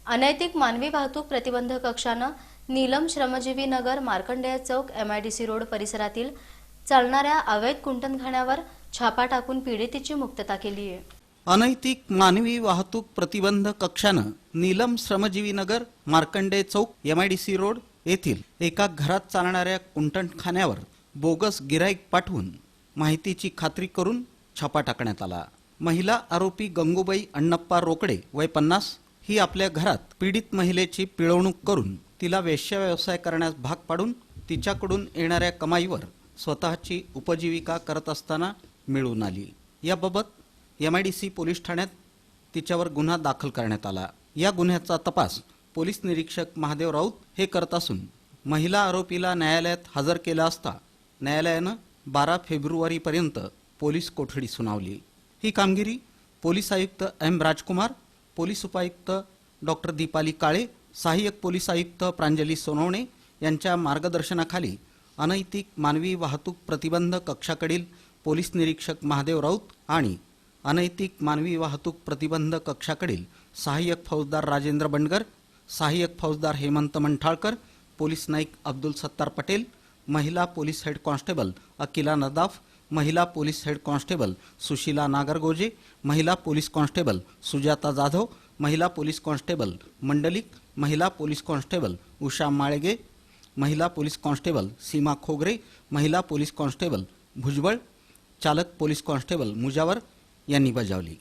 अनैतिक मानवी वाहतूक प्रतिबंधक कक्षानं नीलम श्रमजीवी नगर मार्कंडेय चौक MIDC रोड परिसरातील चालणाऱ्या अवैध कुंटणखान्यावर छापा टाकून पीडितेची मुक्तता केली आहे। अनैतिक मानवी वाहतूक प्रतिबंधक कक्षानं नीलम श्रमजीवी नगर मार्कंडेय चौक MIDC रोड येथील एका घरात चालणाऱ्या कुंटणखान्यावर बोगस गिराईक पाठवून माहितीची खात्री करून छापा टाकण्यात आला। महिला आरोपी गंगूबाई अण्णप्पा रोकडे वय 50 ही आपल्या घरात पीडित महिलेची पिळवणूक करून तिला वेश्या व्यवसाय करण्यास भाग पाडून तिच्याकडून येणाऱ्या कमाईवर स्वतःची उपजीविका करत असताना मिळून आली। याबाबत MIDC पोलीस ठाण्यात तिच्यावर गुन्हा दाखल करण्यात आला। या गुन्ह्याचा तपास पोलीस निरीक्षक महादेव राऊत हे करत असून महिला आरोपीला न्यायालयात हजर केला असता न्यायालयानं 12 फेब्रुवारीपर्यंत पोलीस कोठडी सुनावली। ही कामगिरी पोलीस आयुक्त M राजकुमार, पोलीस उपायुक्त डॉक्टर दीपाली काळे, सहाय्यक पोलीस आयुक्त प्रांजली सोनवणे यांच्या मार्गदर्शनाखाली अनैतिक मानवी वाहतूक प्रतिबंधक कक्षाकडील पोलीस निरीक्षक महादेव राऊत आणि अनैतिक मानवी वाहतूक प्रतिबंधक कक्षाकडील सहाय्यक फौजदार राजेंद्र बंडगर, सहाय्यक फौजदार हेमंत मंठाळकर, पोलीस नाईक अब्दुल सत्तार पटेल, महिला police head constable Akila Nadaf, महिला police head constable Sushila Nagargoje, महिला पोलीस कॉन्स्टेबल सुजाता जाधव, महिला पोलीस कॉन्स्टेबल मंडलिक, महिला पोलीस कॉन्स्टेबल उषा माळगे, महिला पोलीस कॉन्स्टेबल सीमा खोगरे, महिला पोलीस कॉन्स्टेबल भुजबळ, चालक पोलीस कॉन्स्टेबल मुजावर यांनी बजावली।